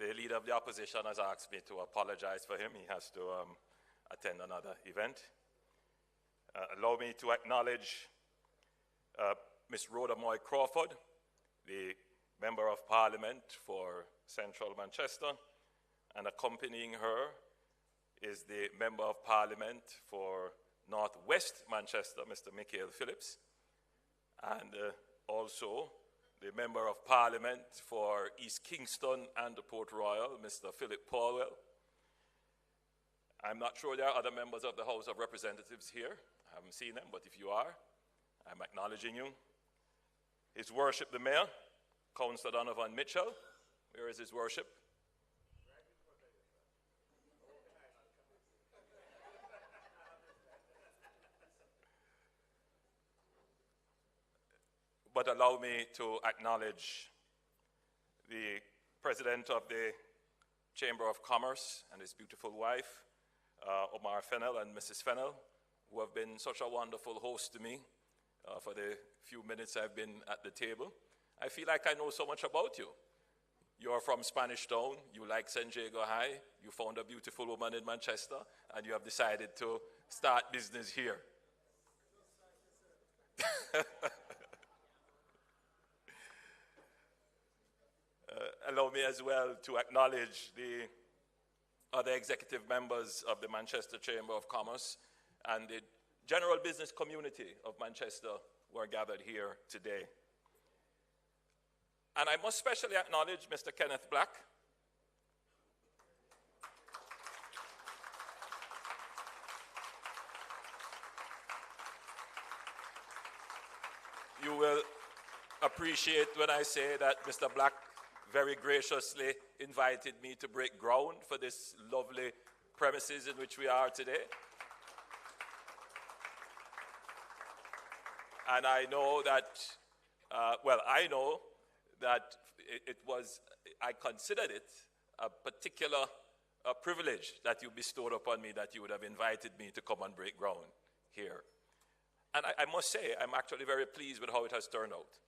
the leader of the opposition has asked me to apologize for him. He has to attend another event. Allow me to acknowledge Ms. Rhoda Moy Crawford, the Member of Parliament for Central Manchester, and accompanying her is the Member of Parliament for North West Manchester, Mr. Michael Phillips, and also the Member of Parliament for East Kingston and Port Royal, Mr. Philip Paulwell. I'm not sure there are other members of the House of Representatives here. I haven't seen them, but if you are, I'm acknowledging you. His Worship the Mayor, Councillor Donovan Mitchell. Where is His Worship? But allow me to acknowledge the President of the Chamber of Commerce and his beautiful wife, Omar Fennell and Mrs. Fennell, who have been such a wonderful host to me for the few minutes I've been at the table. I feel like I know so much about you. You're from Spanish Town, you like San Diego High, you found a beautiful woman in Manchester, and you have decided to start business here. Allow me as well to acknowledge the other executive members of the Manchester Chamber of Commerce and the general business community of Manchester who are gathered here today. And I must specially acknowledge Mr. Kenneth Black. You will appreciate when I say that Mr. Black very graciously invited me to break ground for this lovely premises in which we are today. And I know that, I know that I considered it a particular privilege that you bestowed upon me, that you would have invited me to come and break ground here. And I must say, I'm actually very pleased with how it has turned out.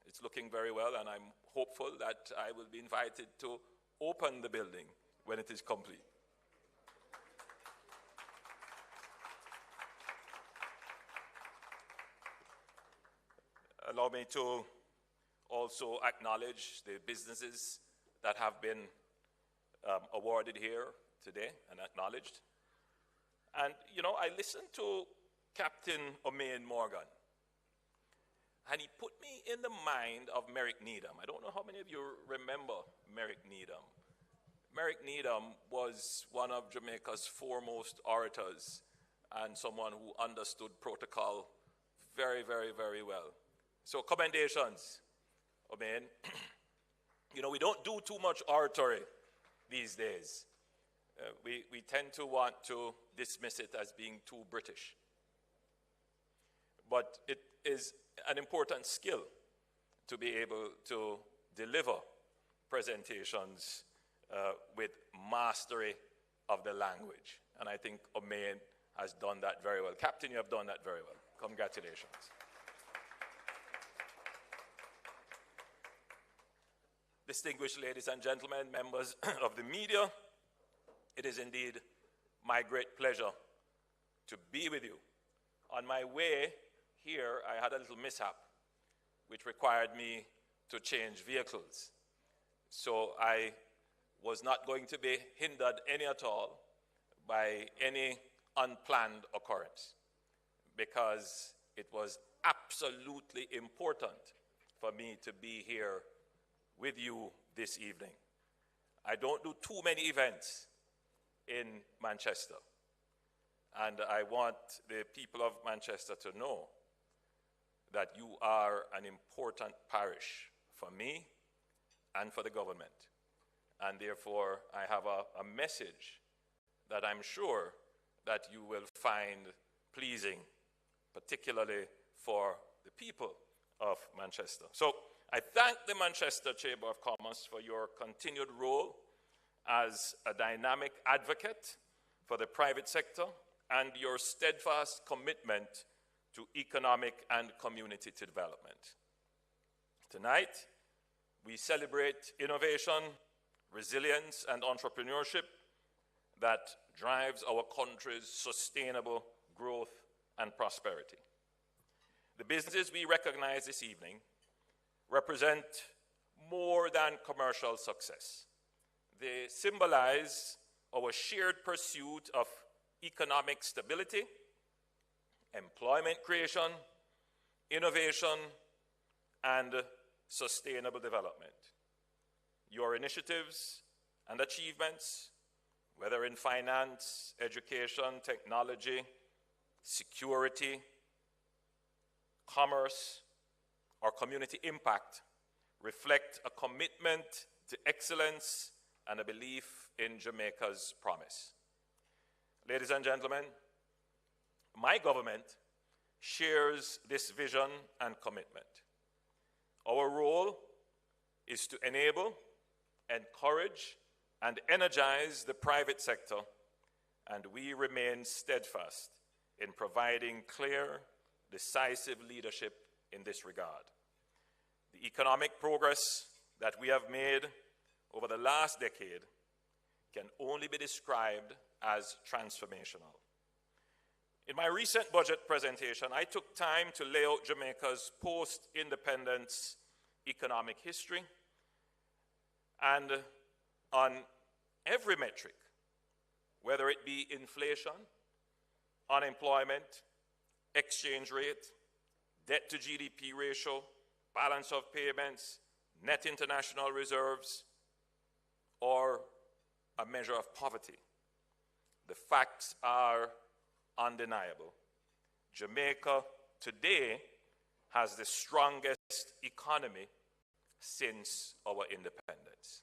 It's looking very well, and I'm hopeful that I will be invited to open the building when it is complete. Allow me to also acknowledge the businesses that have been awarded here today and acknowledged. And, you know, I listened to Captain O'Main Morgan, and he put me in the mind of Merrick Needham. I don't know how many of you remember Merrick Needham. Merrick Needham was one of Jamaica's foremost orators and someone who understood protocol very, very, very well. So commendations, O'Main. You know, we don't do too much oratory these days. We tend to want to dismiss it as being too British. But it is an important skill to be able to deliver presentations with mastery of the language. And I think O'Main has done that very well. Captain, you have done that very well. Congratulations. Distinguished ladies and gentlemen, members of the media, it is indeed my great pleasure to be with you. On my way here, I had a little mishap, which required me to change vehicles. So I was not going to be hindered any at all by any unplanned occurrence, because it was absolutely important for me to be here with you this evening. I don't do too many events in Manchester, and I want the people of Manchester to know that you are an important parish for me and for the government. And therefore, I have a message that I'm sure that you will find pleasing, particularly for the people of Manchester. So I thank the Manchester Chamber of Commerce for your continued role as a dynamic advocate for the private sector and your steadfast commitment to economic and community development. Tonight, we celebrate innovation, resilience, and entrepreneurship that drives our country's sustainable growth and prosperity. The businesses we recognize this evening represent more than commercial success. They symbolize our shared pursuit of economic stability, employment creation, innovation, and sustainable development. Your initiatives and achievements, whether in finance, education, technology, security, commerce, or community impact, reflect a commitment to excellence and a belief in Jamaica's promise. Ladies and gentlemen, my government shares this vision and commitment. Our role is to enable, encourage, and energize the private sector, and we remain steadfast in providing clear, decisive leadership in this regard. The economic progress that we have made over the last decade can only be described as transformational. In my recent budget presentation, I took time to lay out Jamaica's post-independence economic history, and on every metric, whether it be inflation, unemployment, exchange rate, debt to GDP ratio, balance of payments, net international reserves, or a measure of poverty, the facts are undeniable. Jamaica today has the strongest economy since our independence.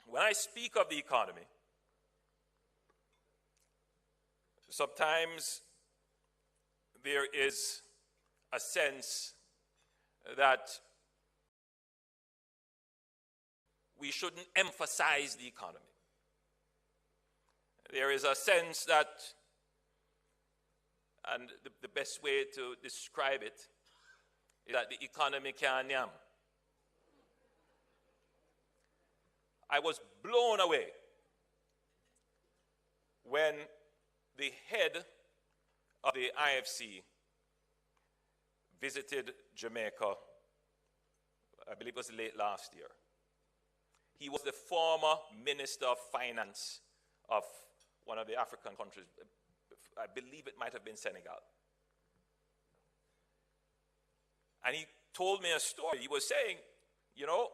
When I speak of the economy, sometimes there is a sense that we shouldn't emphasize the economy. There is a sense that, and the best way to describe it is that the economy can't yam. I was blown away when the head of the IFC visited Jamaica, I believe it was late last year. He was the former Minister of Finance of one of the African countries. I believe it might have been Senegal. And he told me a story. He was saying, you know,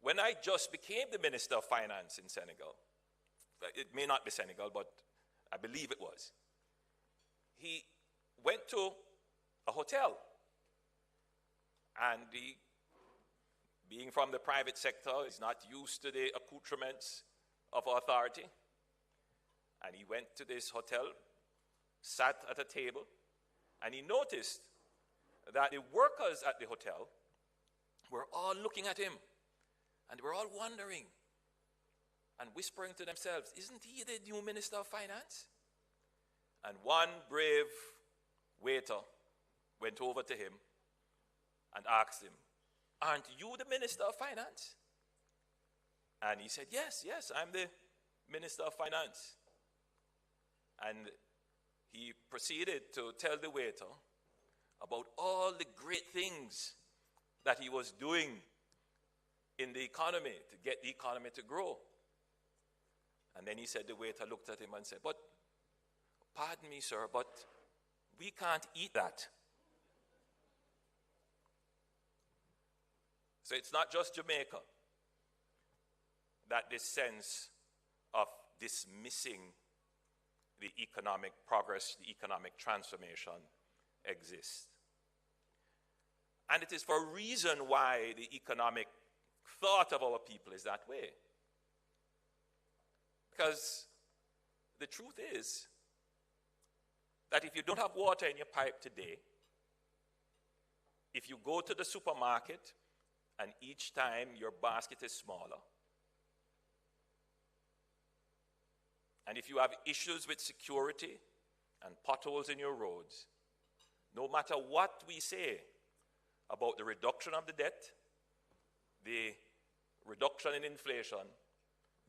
when I just became the Minister of Finance in Senegal, it may not be Senegal, but I believe it was, he went to a hotel, and being from the private sector, is not used to the accoutrements of authority, and he went to this hotel, sat at a table, and he noticed that the workers at the hotel were all looking at him, and they were all wondering and whispering to themselves, isn't he the new Minister of Finance? And one brave waiter went over to him and asked him, aren't you the Minister of Finance? And he said, yes, I'm the Minister of Finance. And he proceeded to tell the waiter about all the great things that he was doing in the economy to get the economy to grow. And then he said, the waiter looked at him and said, but, pardon me, sir, but we can't eat that. So it's not just Jamaica that this sense of dismissing the economic progress, the economic transformation exists. And it is for a reason why the economic thought of our people is that way. Because the truth is that if you don't have water in your pipe today, if you go to the supermarket and each time your basket is smaller, and if you have issues with security and potholes in your roads, no matter what we say about the reduction of the debt, the reduction in inflation,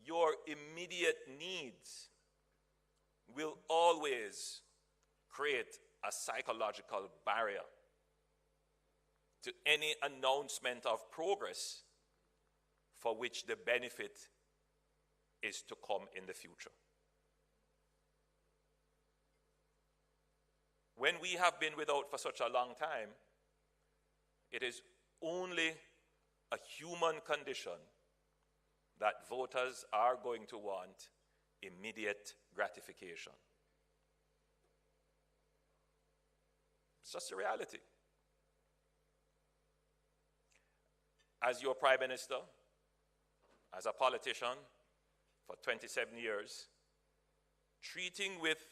your immediate needs will always create a psychological barrier to any announcement of progress for which the benefit is to come in the future. When we have been without for such a long time, it is only a human condition that voters are going to want immediate gratification. It's just a reality. As your Prime Minister, as a politician for 27 years, treating with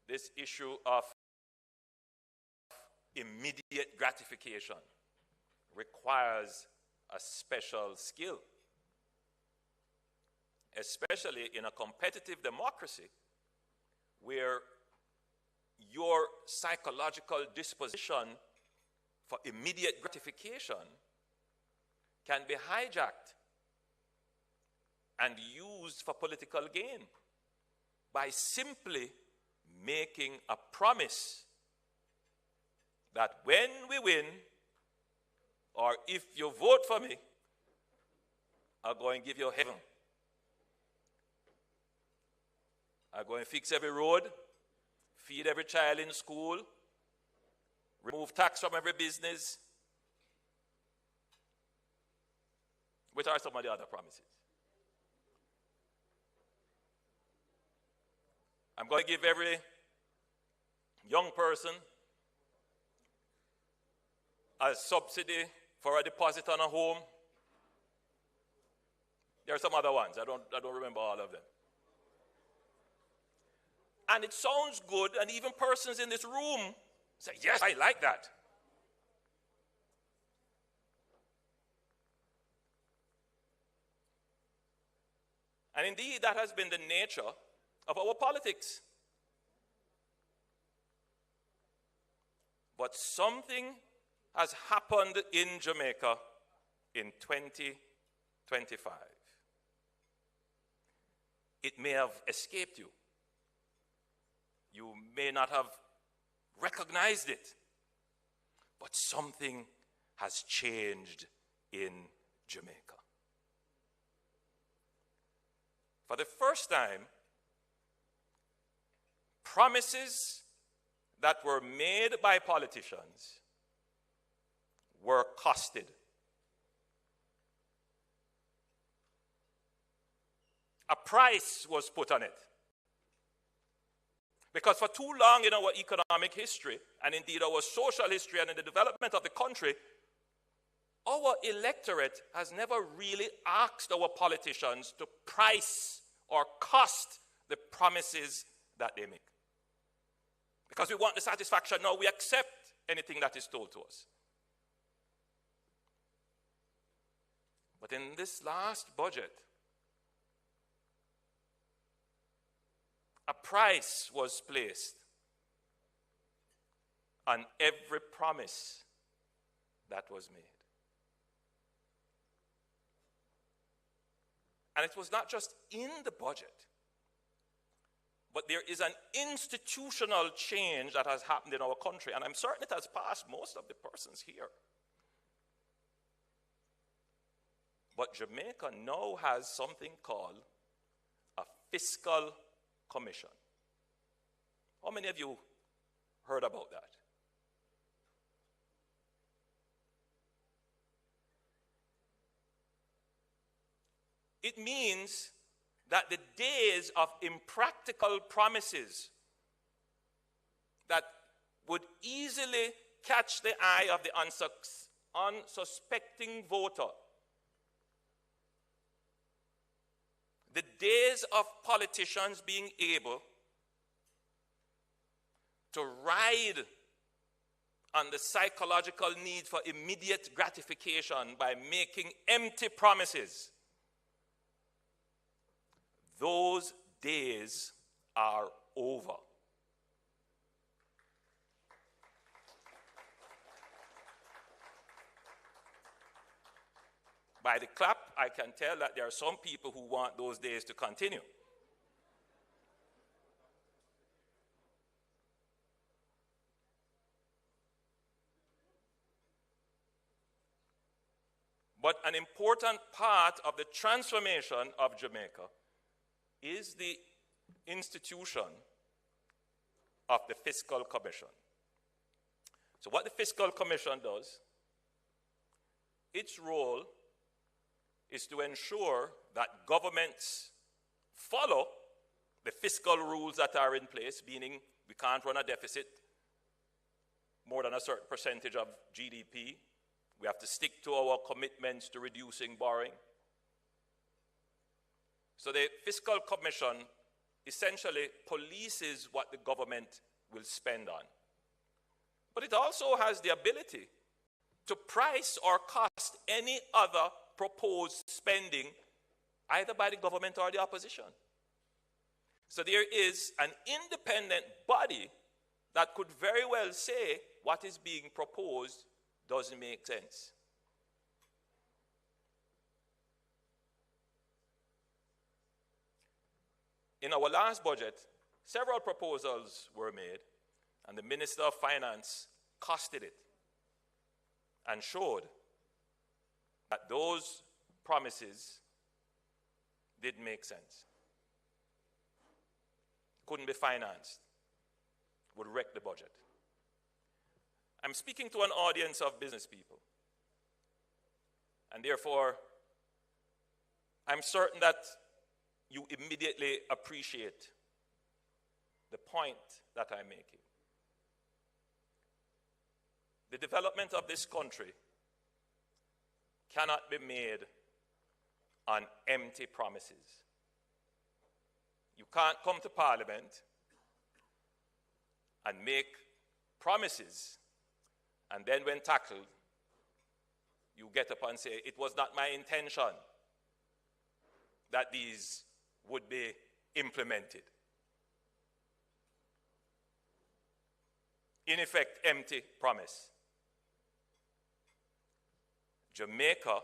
this issue of immediate gratification requires a special skill, especially in a competitive democracy where your psychological disposition for immediate gratification can be hijacked and used for political gain by simply making a promise that when we win, or if you vote for me, I'll go and give you heaven. I'll go and fix every road, feed every child in school, remove tax from every business. Which are some of the other promises? I'm going to give every young person a subsidy for a deposit on a home. There are some other ones. I don't remember all of them. And it sounds good, and even persons in this room say, yes, I like that. And indeed, that has been the nature of our politics. But something has happened in Jamaica in 2025. It may have escaped you. You may not have recognized it. But something has changed in Jamaica. For the first time, promises that were made by politicians were costed. A price was put on it. Because for too long in our economic history, and indeed our social history and in the development of the country, our electorate has never really asked our politicians to price or cost the promises that they make. Because we want the satisfaction now, we accept anything that is told to us. But in this last budget, a price was placed on every promise that was made. And it was not just in the budget, but there is an institutional change that has happened in our country, and I'm certain it has passed most of the persons here. But Jamaica now has something called a Fiscal Commission. How many of you heard about that? It means that the days of impractical promises that would easily catch the eye of the unsuspecting voter, the days of politicians being able to ride on the psychological need for immediate gratification by making empty promises, those days are over. by the clap, I can tell that there are some people who want those days to continue. But an important part of the transformation of Jamaica is the institution of the Fiscal Commission. So what the Fiscal Commission does, its role is to ensure that governments follow the fiscal rules that are in place, meaning we can't run a deficit more than a certain percentage of GDP. We have to stick to our commitments to reducing borrowing. So the Fiscal Commission essentially polices what the government will spend on. But it also has the ability to price or cost any other proposed spending either by the government or the opposition. So there is an independent body that could very well say what is being proposed doesn't make sense. In our last budget, several proposals were made, and the Minister of Finance costed it and showed that those promises didn't make sense. Couldn't be financed, would wreck the budget. I'm speaking to an audience of business people, and therefore, I'm certain that you immediately appreciate the point that I'm making. The development of this country cannot be made on empty promises. You can't come to Parliament and make promises, and then when tackled, you get up and say, it was not my intention that these would be implemented. In effect, empty promise. Jamaica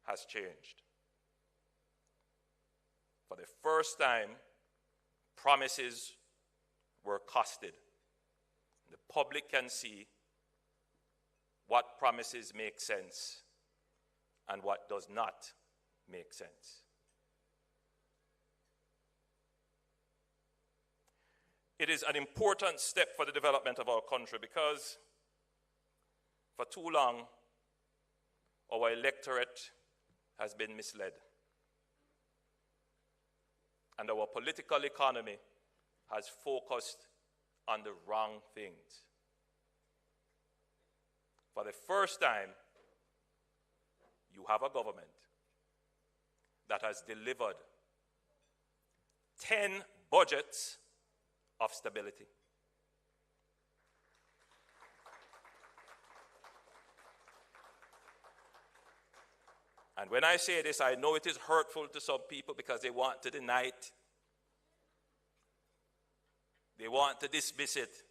has changed. For the first time, promises were costed. The public can see what promises make sense and what does not make sense. It is an important step for the development of our country because for too long, our electorate has been misled. And our political economy has focused on the wrong things. For the first time, you have a government that has delivered 10 budgets of stability. And when I say this, I know it is hurtful to some people because they want to deny it. They want to dismiss it.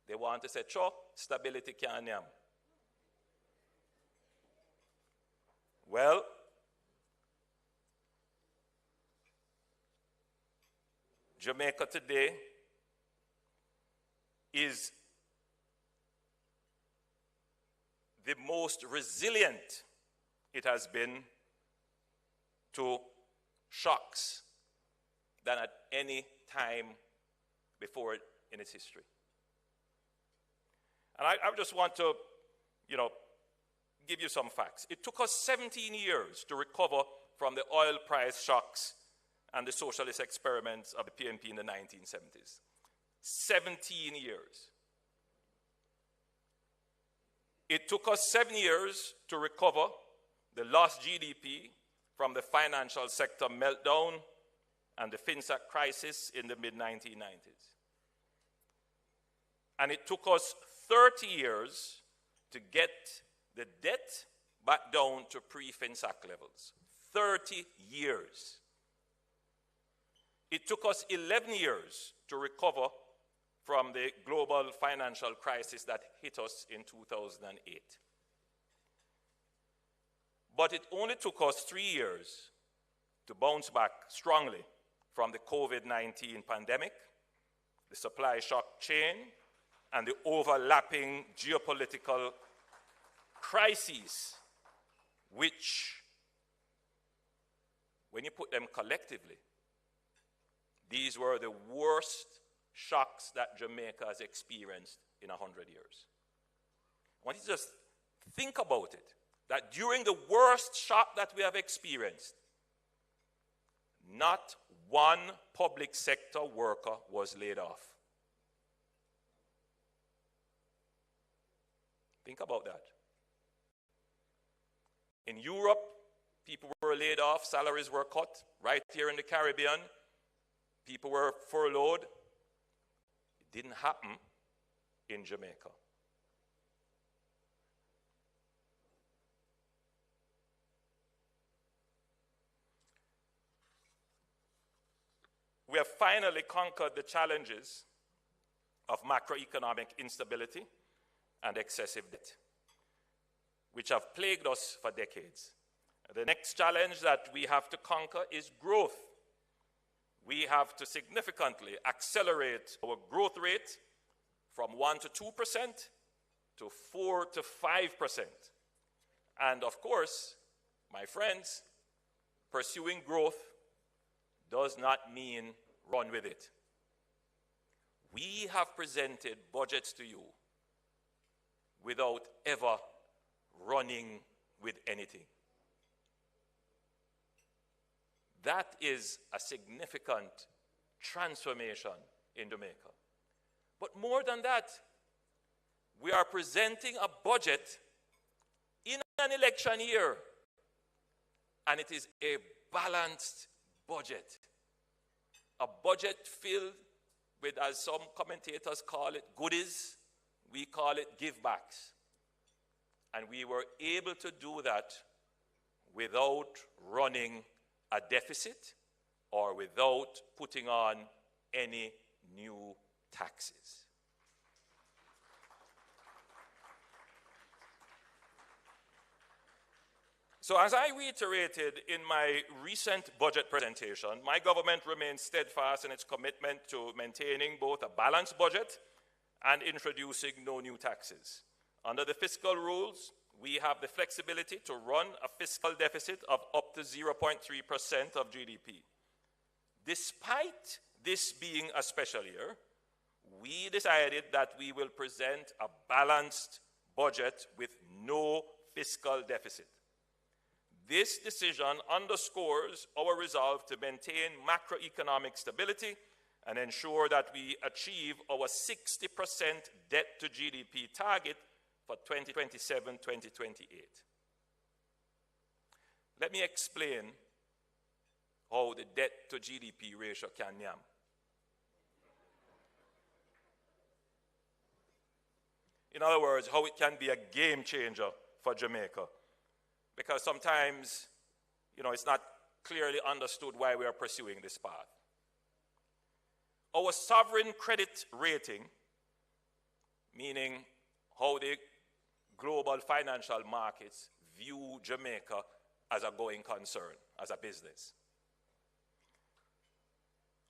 They want to say, "Cho, stability can't yam." Well, Jamaica today is the most resilient it has been to shocks than at any time before in its history. And I just want to, give you some facts. It took us 17 years to recover from the oil price shocks and the socialist experiments of the PNP in the 1970s. 17 years. It took us 7 years to recover the lost GDP from the financial sector meltdown and the FinSac crisis in the mid-1990s. And it took us 30 years to get the debt back down to pre-FinSac levels. 30 years. It took us 11 years to recover from the global financial crisis that hit us in 2008. But it only took us 3 years to bounce back strongly from the COVID-19 pandemic, the supply shock chain, and the overlapping geopolitical crises, which, when you put them collectively, these were the worst shocks that Jamaica has experienced in 100 years. I want you to just think about it, that during the worst shock that we have experienced, not one public sector worker was laid off. Think about that. In Europe, people were laid off, salaries were cut. Right here in the Caribbean, people were furloughed. It didn't happen in Jamaica. We have finally conquered the challenges of macroeconomic instability and excessive debt, which have plagued us for decades. The next challenge that we have to conquer is growth. We have to significantly accelerate our growth rate from 1 to 2% to 4 to 5%. And of course, my friends, pursuing growth does not mean run with it. We have presented budgets to you without ever running with anything. That is a significant transformation in Jamaica. But more than that, we are presenting a budget in an election year, and it is a balanced budget. A budget filled with, as some commentators call it, goodies. We call it give-backs. And we were able to do that without running a deficit or without putting on any new taxes. So as I reiterated in my recent budget presentation, my government remains steadfast in its commitment to maintaining both a balanced budget and introducing no new taxes. Under the fiscal rules, we have the flexibility to run a fiscal deficit of up to 0.3% of GDP. Despite this being a special year, we decided that we will present a balanced budget with no fiscal deficit. This decision underscores our resolve to maintain macroeconomic stability and ensure that we achieve our 60% debt to GDP target for 2027-2028. Let me explain how the debt to GDP ratio can yam. In other words, how it can be a game changer for Jamaica. Because sometimes, it's not clearly understood why we are pursuing this path. Our sovereign credit rating, meaning how the global financial markets view Jamaica as a going concern, as a business.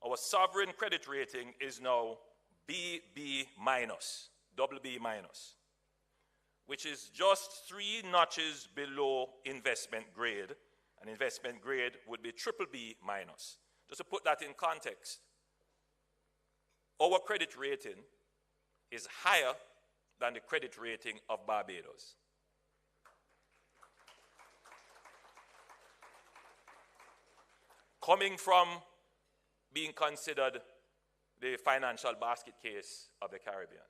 Our sovereign credit rating is now BB minus, double B minus, which is just 3 notches below investment grade, and investment grade would be triple B minus. Just to put that in context, our credit rating is higher than the credit rating of Barbados. Coming from being considered the financial basket case of the Caribbean.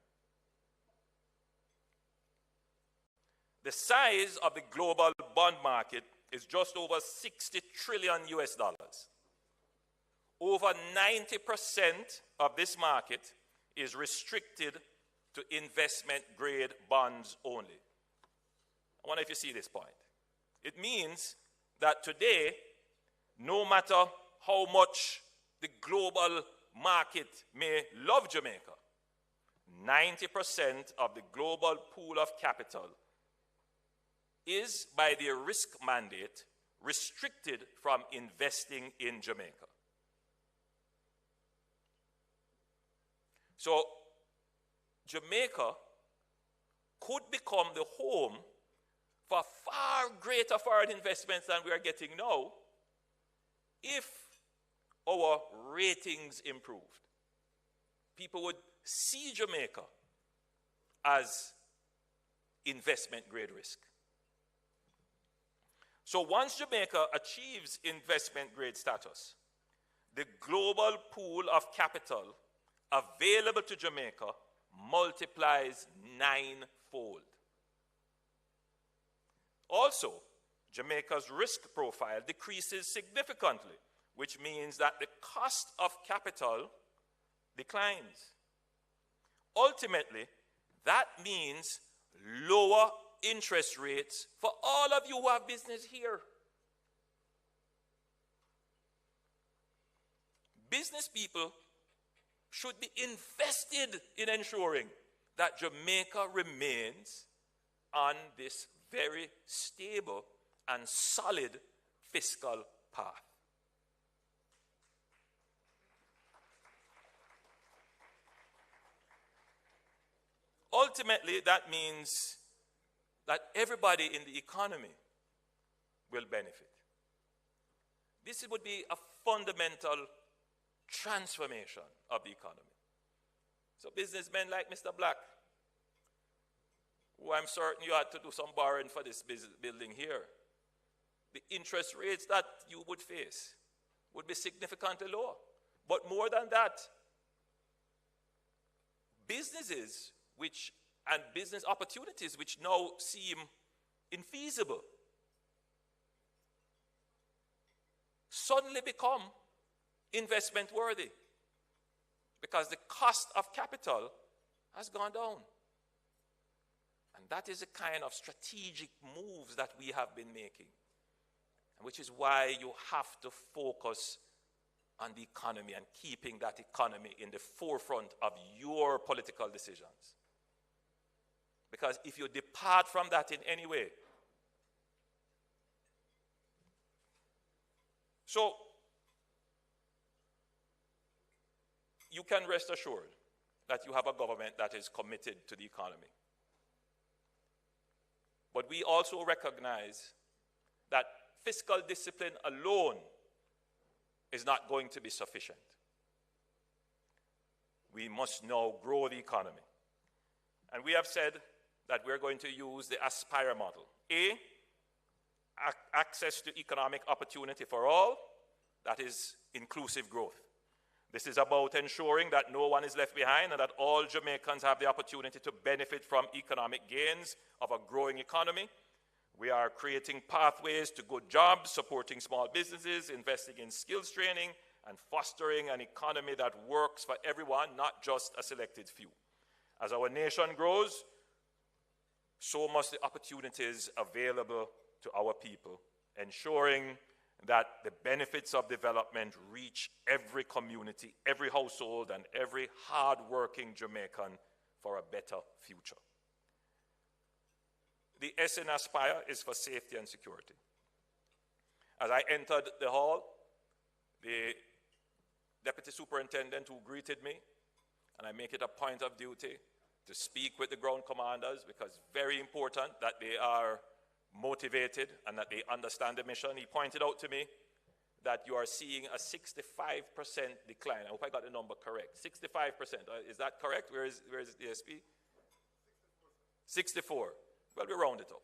The size of the global bond market is just over 60 trillion US dollars. Over 90% of this market is restricted to investment grade bonds only. I wonder if you see this point. It means that today, no matter how much the global market may love Jamaica, 90% of the global pool of capital is, by their risk mandate, restricted from investing in Jamaica. So, Jamaica could become the home for far greater foreign investments than we are getting now if our ratings improved. People would see Jamaica as investment grade risk. So once Jamaica achieves investment grade status, the global pool of capital available to Jamaica multiplies ninefold. Also, Jamaica's risk profile decreases significantly, which means that the cost of capital declines. Ultimately, that means lower interest rates for all of you who have business here. Business people should be invested in ensuring that Jamaica remains on this very stable and solid fiscal path. Ultimately, that means that everybody in the economy will benefit. This would be a fundamental transformation of the economy. So businessmen like Mr. Black, who I'm certain you had to do some borrowing for this building here, the interest rates that you would face would be significantly lower. But more than that, businesses and business opportunities which now seem infeasible suddenly become investment worthy because the cost of capital has gone down. And that is the kind of strategic moves that we have been making, which is why you have to focus on the economy and keeping that economy in the forefront of your political decisions. Because if you depart from that in any way, so you can rest assured that you have a government that is committed to the economy. But we also recognize that fiscal discipline alone is not going to be sufficient. We must now grow the economy. And we have said that we're going to use the Aspire model. A, access to economic opportunity for all, that is inclusive growth. This is about ensuring that no one is left behind and that all Jamaicans have the opportunity to benefit from economic gains of a growing economy. We are creating pathways to good jobs, supporting small businesses, investing in skills training, and fostering an economy that works for everyone, not just a selected few. As our nation grows, so must the opportunities available to our people, ensuring that the benefits of development reach every community, every household, and every hard-working Jamaican for a better future. The S in Aspire is for safety and security. As I entered the hall, the deputy superintendent who greeted me, and I make it a point of duty to speak with the ground commanders because it's very important that they are motivated and that they understand the mission. He pointed out to me that you are seeing a 65% decline. I hope I got the number correct. 65%. Is that correct? Where is the SP? 64. Well, we round it up.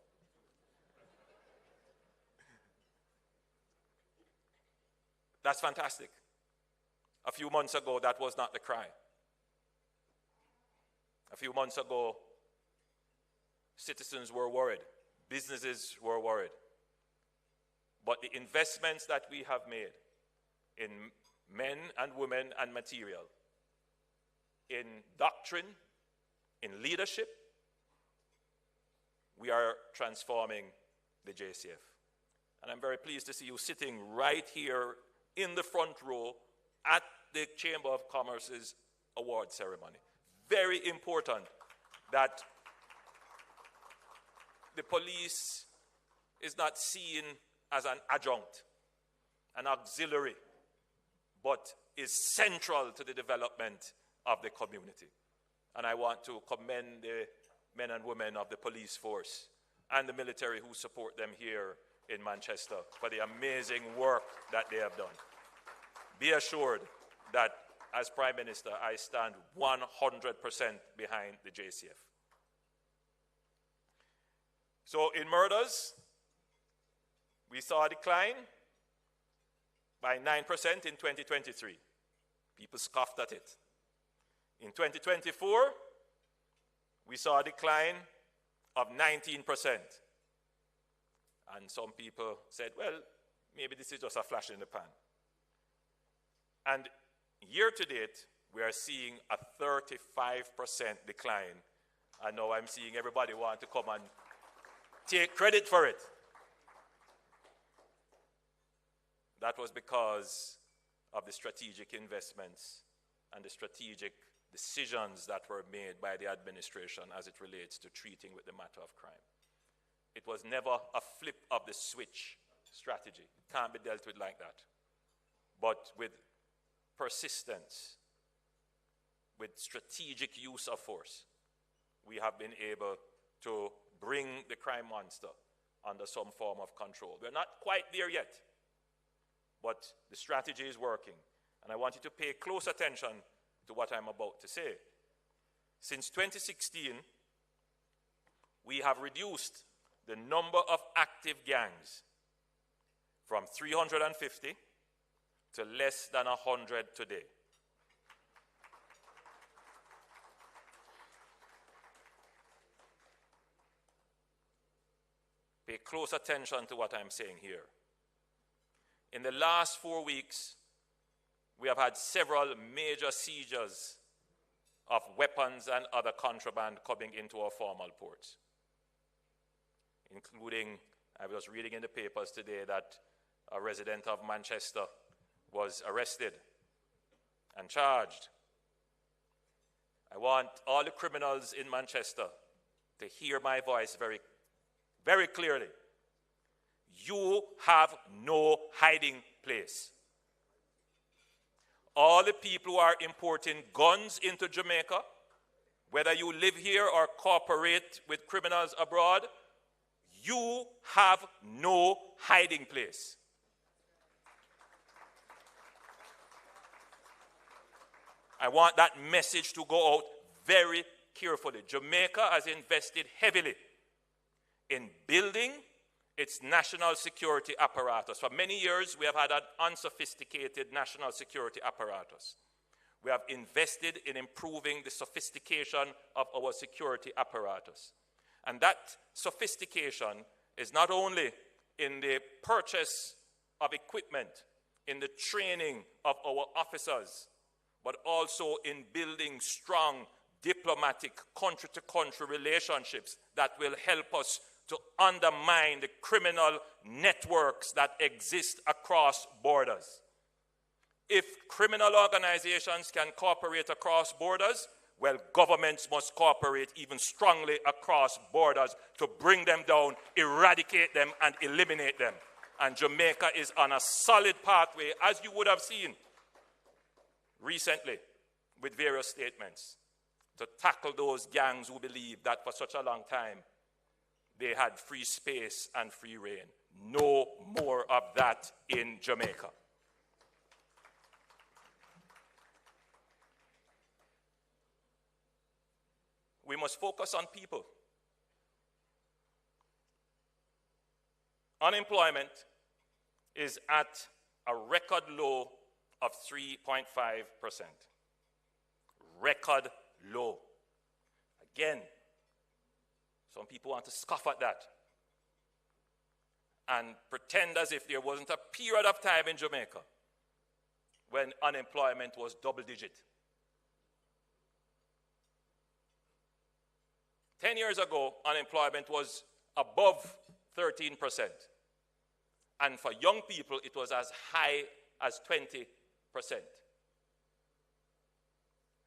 That's fantastic. A few months ago, that was not the cry. A few months ago, citizens were worried. Businesses were worried. But the investments that we have made in men and women and material, in doctrine, in leadership, we are transforming the JCF. And I'm very pleased to see you sitting right here in the front row at the Chamber of Commerce's award ceremony. Very important that the police is not seen as an adjunct, an auxiliary, but is central to the development of the community. And I want to commend the men and women of the police force and the military who support them here in Manchester for the amazing work that they have done. Be assured that as Prime Minister, I stand 100% behind the JCF. So in murders, we saw a decline by 9% in 2023. People scoffed at it. In 2024, we saw a decline of 19%. And some people said, well, maybe this is just a flash in the pan. And year to date, we are seeing a 35% decline. And now I'm seeing everybody want to come and take credit for it. That was because of the strategic investments and the strategic decisions that were made by the administration as it relates to treating with the matter of crime. It was never a flip of the switch strategy. It can't be dealt with like that. But with persistence, with strategic use of force, we have been able to bring the crime monster under some form of control. We're not quite there yet, but the strategy is working. And I want you to pay close attention to what I'm about to say. Since 2016, we have reduced the number of active gangs from 350 to less than 100 today. Pay close attention to what I'm saying here. In the last 4 weeks, we have had several major seizures of weapons and other contraband coming into our formal ports, including, I was reading in the papers today that a resident of Manchester was arrested and charged. I want all the criminals in Manchester to hear my voice very, very clearly. You have no hiding place. All the people who are importing guns into Jamaica, whether you live here or cooperate with criminals abroad, you have no hiding place. I want that message to go out very carefully. Jamaica has invested heavily in building its national security apparatus. For many years, we have had an unsophisticated national security apparatus. We have invested in improving the sophistication of our security apparatus. And that sophistication is not only in the purchase of equipment, in the training of our officers, but also in building strong diplomatic country-to-country relationships that will help us to undermine the criminal networks that exist across borders. If criminal organizations can cooperate across borders, well, governments must cooperate even strongly across borders to bring them down, eradicate them, and eliminate them. And Jamaica is on a solid pathway, as you would have seen recently with various statements, to tackle those gangs who believe that for such a long time they had free space and free reign. No more of that in Jamaica. We must focus on people. Unemployment is at a record low of 3.5%. Record low. Again, some people want to scoff at that and pretend as if there wasn't a period of time in Jamaica when unemployment was double digit. 10 years ago, unemployment was above 13%. And for young people, it was as high as 20%.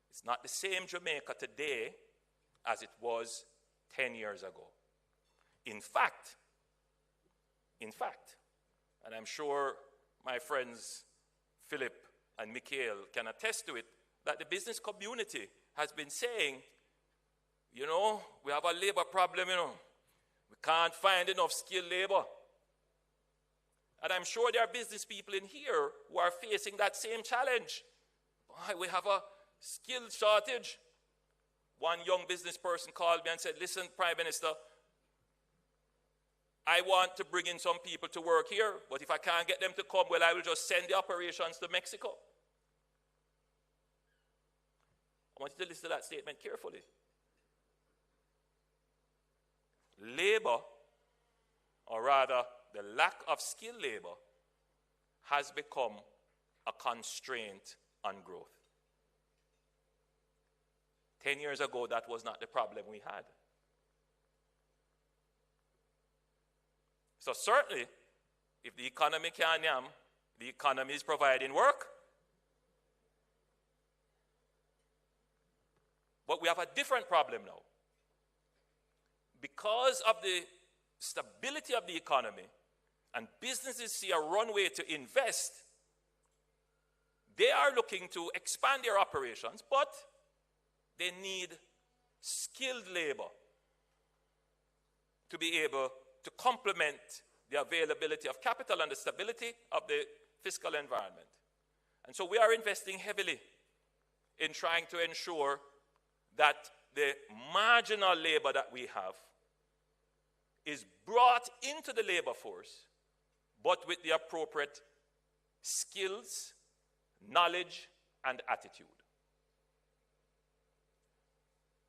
It's not the same Jamaica today as it was 10 years ago. In fact, In fact, and I'm sure my friends Philip and Mikhail can attest to it, that the business community has been saying, you know, we have a labor problem, you know. We can't find enough skilled labor. And I'm sure there are business people in here who are facing that same challenge. Boy, we have a skill shortage. One young business person called me and said, listen, Prime Minister, I want to bring in some people to work here, but if I can't get them to come, well, I will just send the operations to Mexico. I want you to listen to that statement carefully. Labor, or rather the lack of skilled labor, has become a constraint on growth. 10 years ago, that was not the problem we had. So certainly, if the economy can yam, the economy is providing work. But we have a different problem now. Because of the stability of the economy and businesses see a runway to invest, they are looking to expand their operations, but they need skilled labor to be able to complement the availability of capital and the stability of the fiscal environment. And so we are investing heavily in trying to ensure that the marginal labor that we have is brought into the labor force, but with the appropriate skills, knowledge, and attitude.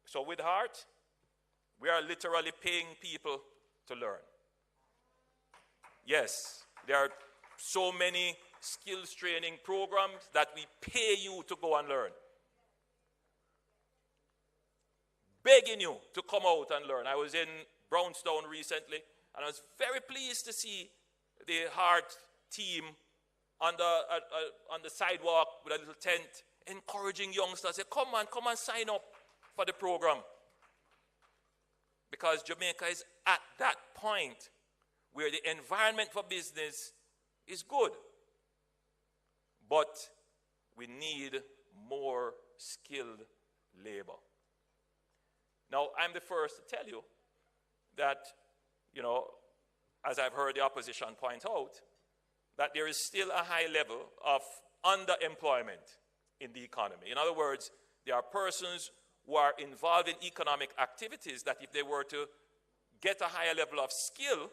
So with heart, we are literally paying people to learn. Yes, there are so many skills training programs that we pay you to go and learn. Begging you to come out and learn. I was in Brownstown recently, and I was very pleased to see the Heart team on the sidewalk with a little tent, encouraging youngsters. Say, come and sign up for the program. Because Jamaica is at that point where the environment for business is good. But we need more skilled labor. Now, I'm the first to tell you that, you know, as I've heard the opposition point out, that there is still a high level of underemployment in the economy. In other words, there are persons who are involved in economic activities that if they were to get a higher level of skill,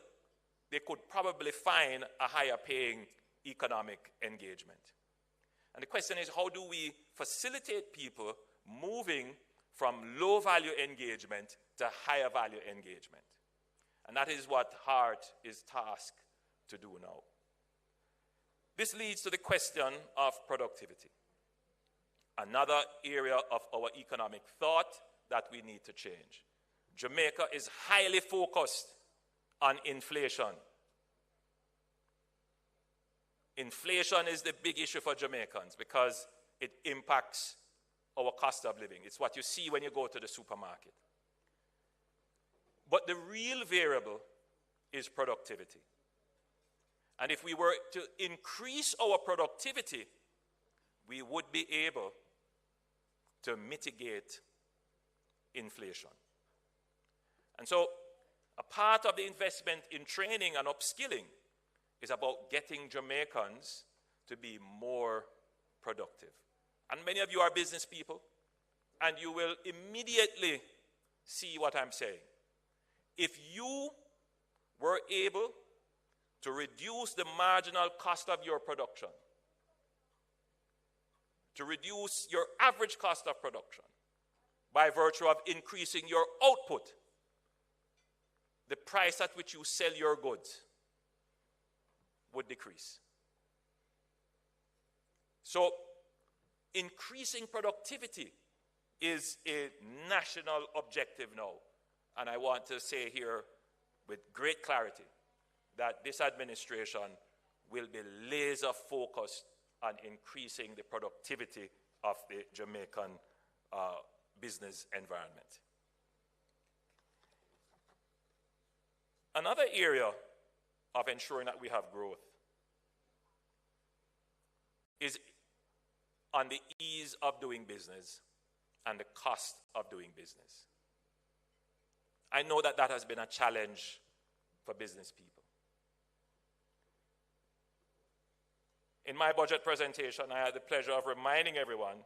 they could probably find a higher paying economic engagement. And the question is, how do we facilitate people moving from low value engagement to higher value engagement? And that is what Heart is tasked to do now. This leads to the question of productivity. Another area of our economic thought that we need to change. Jamaica is highly focused on inflation. Inflation is the big issue for Jamaicans because it impacts our cost of living. It's what you see when you go to the supermarket. But the real variable is productivity. And if we were to increase our productivity, we would be able to mitigate inflation. And so a part of the investment in training and upskilling is about getting Jamaicans to be more productive. And many of you are business people, and you will immediately see what I'm saying. If you were able to reduce the marginal cost of your production, to reduce your average cost of production by virtue of increasing your output, the price at which you sell your goods would decrease. So, increasing productivity is a national objective now. And I want to say here with great clarity that this administration will be laser focused on increasing the productivity of the Jamaican business environment. Another area of ensuring that we have growth is on the ease of doing business and the cost of doing business. I know that that has been a challenge for business people. In my budget presentation, I had the pleasure of reminding everyone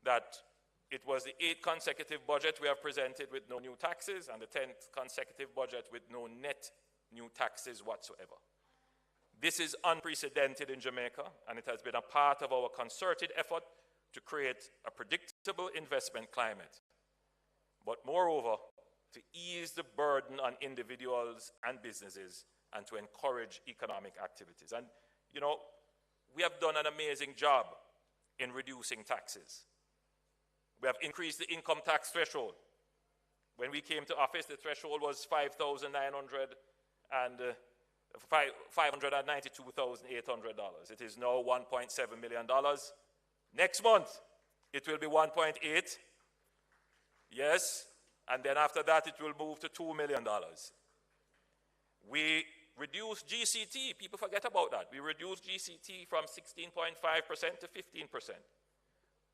that it was the 8th consecutive budget we have presented with no new taxes and the 10th consecutive budget with no net new taxes whatsoever. This is unprecedented in Jamaica, and it has been a part of our concerted effort to create a predictable investment climate, but moreover, to ease the burden on individuals and businesses and to encourage economic activities. And, you know, we have done an amazing job in reducing taxes. We have increased the income tax threshold. When we came to office, the threshold was $592,800. It is now $1.7 million. Next month, it will be 1.8. Yes, and then after that, it will move to $2 million. We reduced GCT. People forget about that. We reduced GCT from 16.5% to 15%.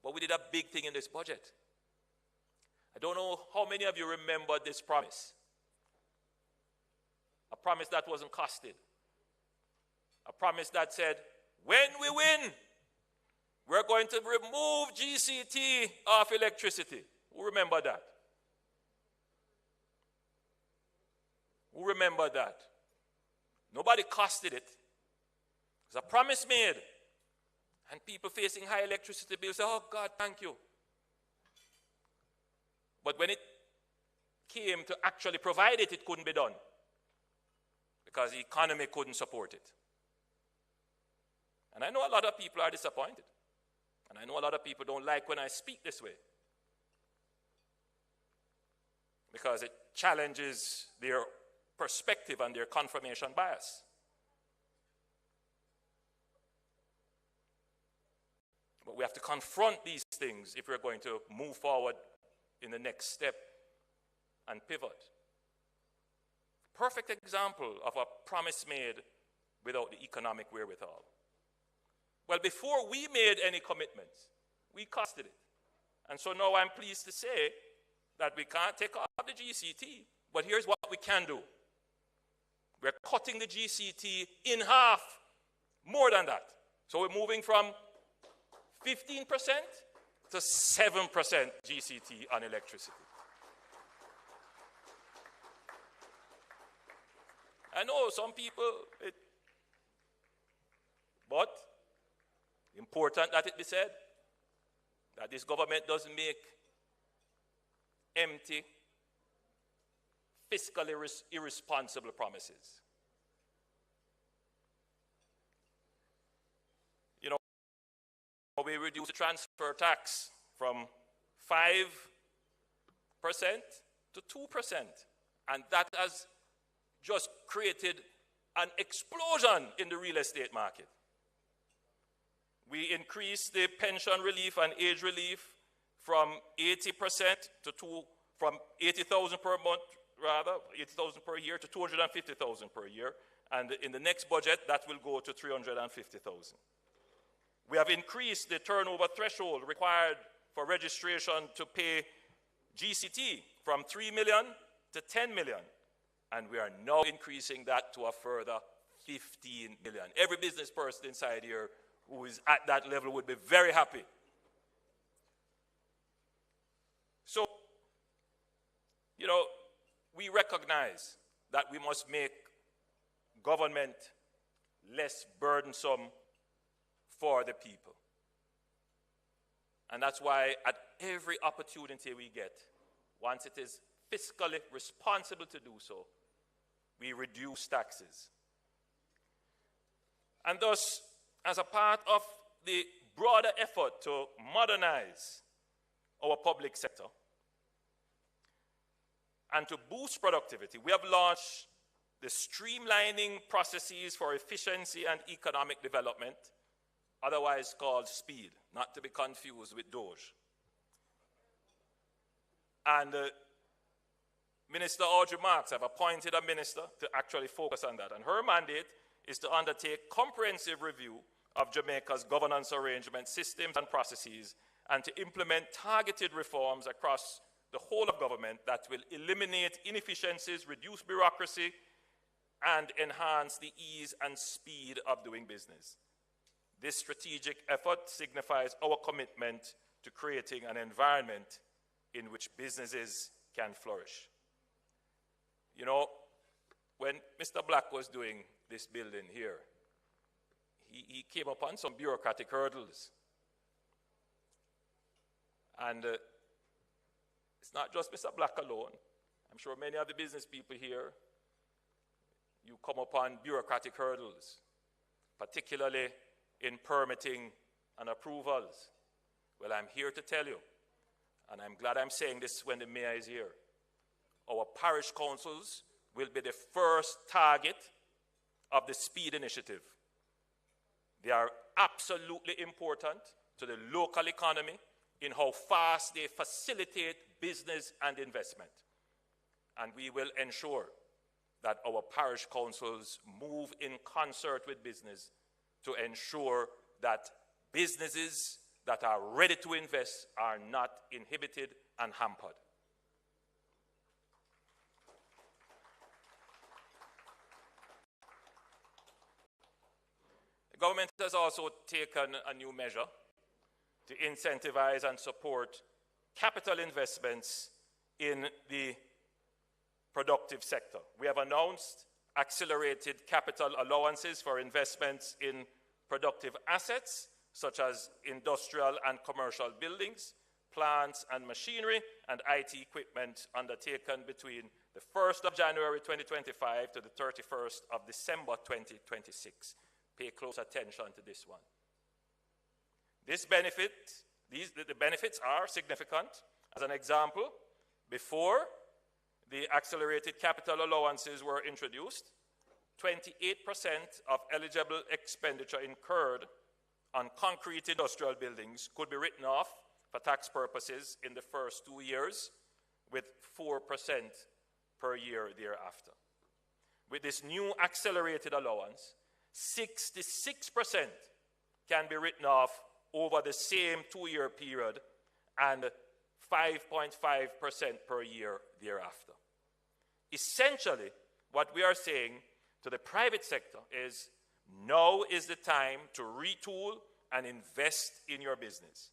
But we did a big thing in this budget. I don't know how many of you remember this promise. A promise that wasn't costed. A promise that said, when we win, we're going to remove GCT off electricity. Who remember that? Who remember that? Nobody costed it. It was a promise made. And people facing high electricity bills say, oh God, thank you. But when it came to actually provide it, it couldn't be done. Because the economy couldn't support it. And I know a lot of people are disappointed. And I know a lot of people don't like when I speak this way. Because it challenges their perspective and their confirmation bias. But we have to confront these things if we're going to move forward in the next step and pivot. Perfect example of a promise made without the economic wherewithal. Well, before we made any commitments, we costed it. And so now I'm pleased to say that we can't take off the GCT, but here's what we can do. We're cutting the GCT in half, more than that. So we're moving from 15% to 7% GCT on electricity. I know some people, but important that it be said that this government doesn't make empty, fiscally irresponsible promises. You know, we reduced the transfer tax from 5% to 2%, and that has just created an explosion in the real estate market. We increased the pension relief and age relief from 80% from 80,000 per month, rather, 80,000 per year to 250,000 per year. And in the next budget, that will go to 350,000. We have increased the turnover threshold required for registration to pay GCT from 3 million to 10 million. And we are now increasing that to a further 15 million. Every business person inside here who is at that level would be very happy. So, you know, we recognize that we must make government less burdensome for the people. And that's why at every opportunity we get, once it is fiscally responsible to do so, we reduce taxes. And thus, as a part of the broader effort to modernize our public sector and to boost productivity, we have launched the Streamlining Processes for Efficiency and Economic Development, otherwise called SPEED, not to be confused with DOGE. And Minister Audrey Marks, I've appointed a minister to actually focus on that. And her mandate is to undertake comprehensive review of Jamaica's governance arrangement, systems and processes, and to implement targeted reforms across the whole of government that will eliminate inefficiencies, reduce bureaucracy, and enhance the ease and speed of doing business. This strategic effort signifies our commitment to creating an environment in which businesses can flourish. You know, when Mr. Black was doing this building here, he came upon some bureaucratic hurdles. And it's not just Mr. Black alone. I'm sure many of the business people here, you come upon bureaucratic hurdles, particularly in permitting and approvals. Well, I'm here to tell you, and I'm glad I'm saying this when the mayor is here, our parish councils will be the first target of the SPEED initiative. They are absolutely important to the local economy in how fast they facilitate business and investment. And we will ensure that our parish councils move in concert with business to ensure that businesses that are ready to invest are not inhibited and hampered. The government has also taken a new measure to incentivize and support capital investments in the productive sector. We have announced accelerated capital allowances for investments in productive assets, such as industrial and commercial buildings, plants and machinery, and IT equipment undertaken between the 1st of January 2025 to the 31st of December 2026. Pay close attention to this one. The benefits are significant. As an example, before the accelerated capital allowances were introduced, 28% of eligible expenditure incurred on concrete industrial buildings could be written off for tax purposes in the first 2 years, with 4% per year thereafter. With this new accelerated allowance, 66% can be written off over the same 2-year period and 5.5% per year thereafter. Essentially, what we are saying to the private sector is, now is the time to retool and invest in your business.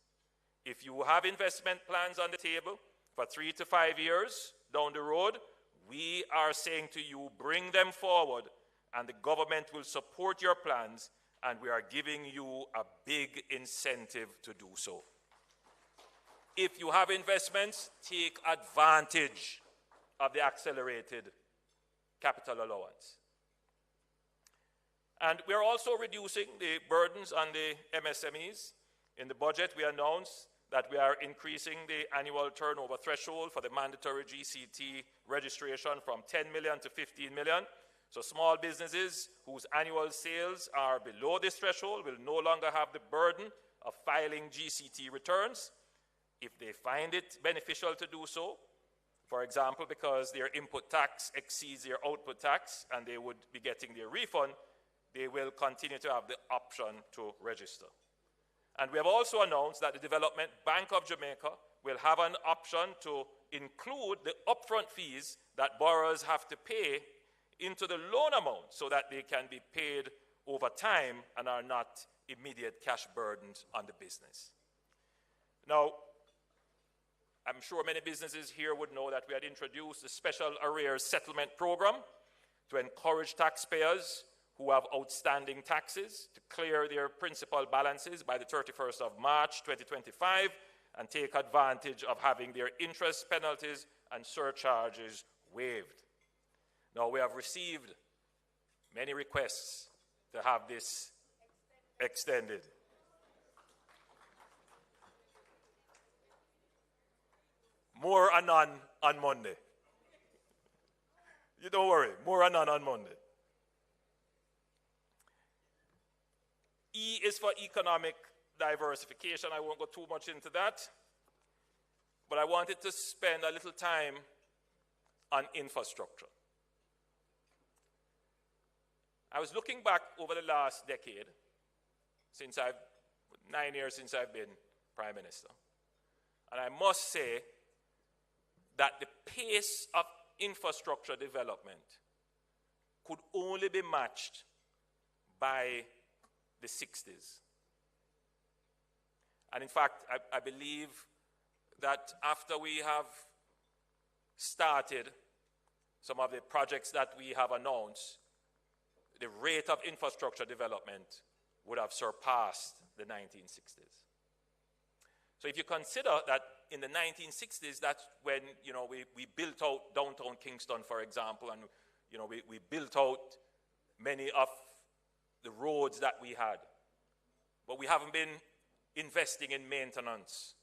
If you have investment plans on the table for 3 to 5 years down the road, we are saying to you, bring them forward, and the government will support your plans, and we are giving you a big incentive to do so. If you have investments, take advantage of the accelerated capital allowance. And we are also reducing the burdens on the MSMEs. In the budget, we announced that we are increasing the annual turnover threshold for the mandatory GCT registration from 10 million to 15 million. So small businesses whose annual sales are below this threshold will no longer have the burden of filing GCT returns. If they find it beneficial to do so, for example, because their input tax exceeds their output tax and they would be getting their refund, they will continue to have the option to register. And we have also announced that the Development Bank of Jamaica will have an option to include the upfront fees that borrowers have to pay into the loan amount so that they can be paid over time and are not immediate cash burdens on the business. Now, I'm sure many businesses here would know that we had introduced a special arrears settlement program to encourage taxpayers who have outstanding taxes to clear their principal balances by the 31st of March 2025 and take advantage of having their interest, penalties, and surcharges waived. Now, we have received many requests to have this extended. More and none on Monday. You don't worry, more and none on Monday. E is for economic diversification. I won't go too much into that, but I wanted to spend a little time on infrastructure. I was looking back over the last decade, 9 years since I've been Prime Minister, and I must say that the pace of infrastructure development could only be matched by the 60s. And in fact, I believe that after we have started some of the projects that we have announced, the rate of infrastructure development would have surpassed the 1960s. So if you consider that in the 1960s, that's when we built out downtown Kingston, for example, and we built out many of the roads that we had. But we haven't been investing in maintenance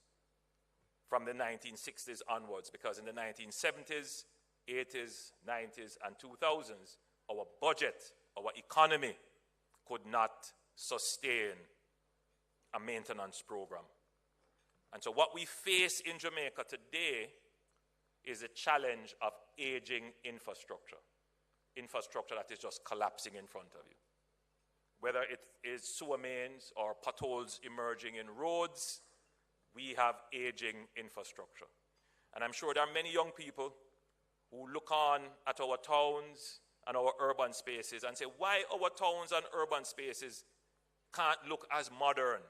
from the 1960s onwards, because in the 1970s, 80s, 90s, and 2000s, our budget, our economy could not sustain a maintenance program. And so what we face in Jamaica today is a challenge of aging infrastructure that is just collapsing in front of you. Whether it is sewer mains or potholes emerging in roads, we have aging infrastructure. And I'm sure there are many young people who look on at our towns and our urban spaces and say, why our towns and urban spaces can't look as modern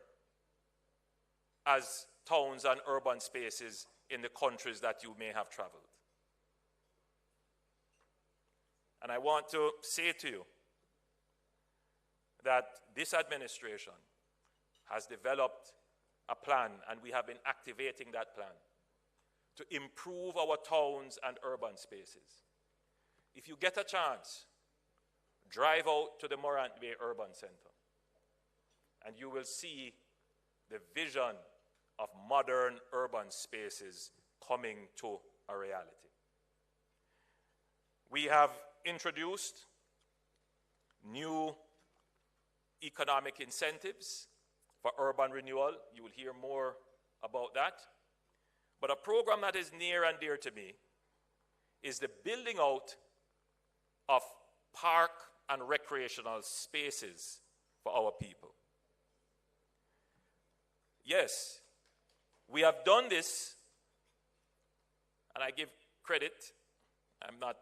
as towns and urban spaces in the countries that you may have traveled. And I want to say to you that this administration has developed a plan, and we have been activating that plan to improve our towns and urban spaces. If you get a chance, drive out to the Morant Bay Urban Center, and you will see the vision of modern urban spaces coming to a reality. We have introduced new economic incentives for urban renewal. You will hear more about that. But a program that is near and dear to me is the building out of park and recreational spaces for our people. Yes, we have done this, and I give credit. I'm not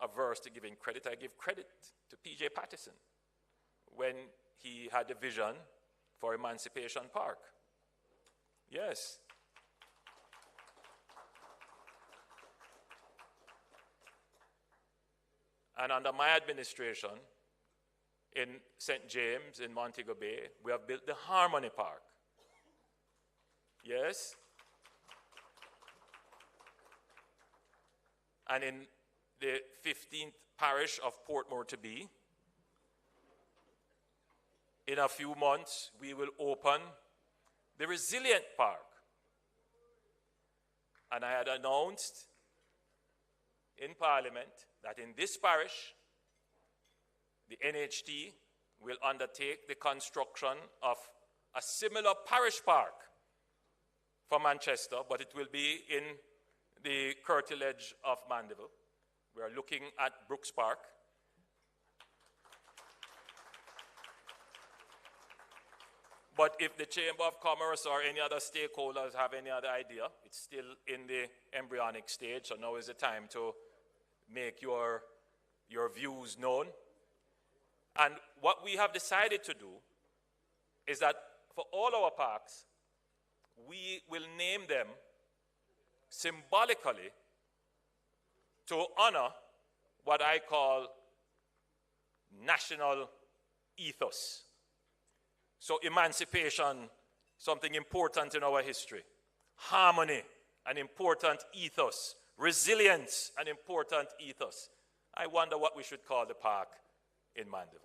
averse to giving credit. I give credit to P.J. Patterson when he had the vision for Emancipation Park. Yes. And under my administration, in St. James, in Montego Bay, we have built the Harmony Park. Yes? And in the 15th parish of Portmore to be, in a few months, we will open the Resilient Park. And I had announced in Parliament that in this parish, the NHT will undertake the construction of a similar parish park for Manchester, but it will be in the curtilage of Mandeville. We are looking at Brooks Park. But if the Chamber of Commerce or any other stakeholders have any other idea, it's still in the embryonic stage, so now is the time to make your views known. And what we have decided to do is that for all our parks, we will name them symbolically to honor what I call national ethos. So emancipation, something important in our history. Harmony, an important ethos. Resilience, an important ethos. I wonder what we should call the park in Mandeville.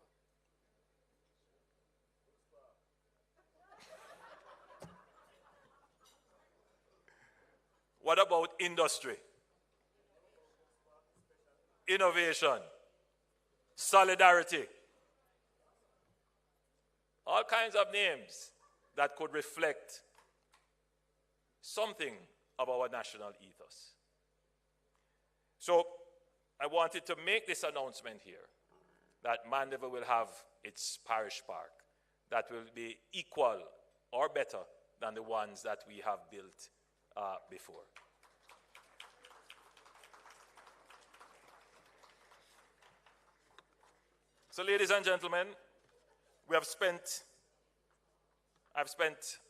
What about industry? Innovation, solidarity. All kinds of names that could reflect something of our national ethos. So I wanted to make this announcement here that Mandeville will have its parish park that will be equal or better than the ones that we have built before. So ladies and gentlemen, I've spent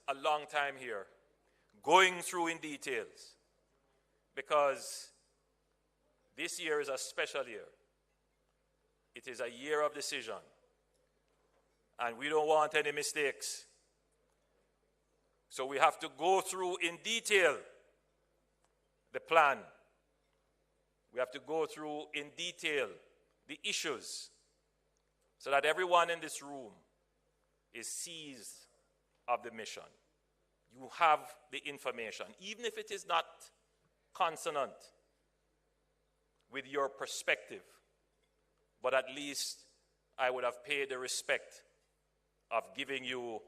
a long time here going through in details because this year is a special year. It is a year of decision, and we don't want any mistakes. So we have to go through in detail the plan. We have to go through in detail the issues so that everyone in this room is seized of the mission. You have the information, even if it is not consonant with your perspective, but at least I would have paid the respect of giving you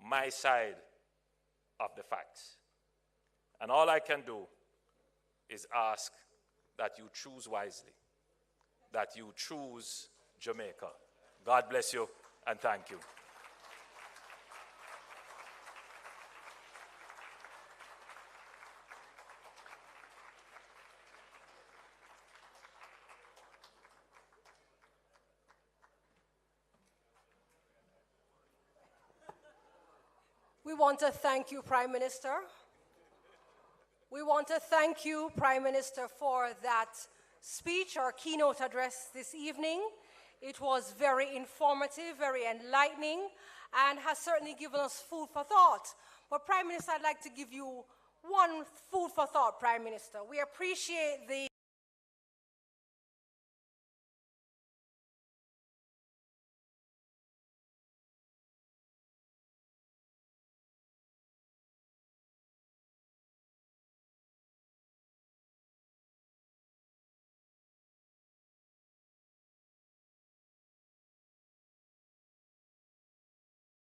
my side of the facts. And all I can do is ask that you choose wisely, that you choose Jamaica. God bless you, and thank you. We want to thank you, Prime Minister. We want to thank you, Prime Minister, for that speech or keynote address this evening. It was very informative, very enlightening, and has certainly given us food for thought. But Prime Minister, I'd like to give you one food for thought, Prime Minister. We appreciate the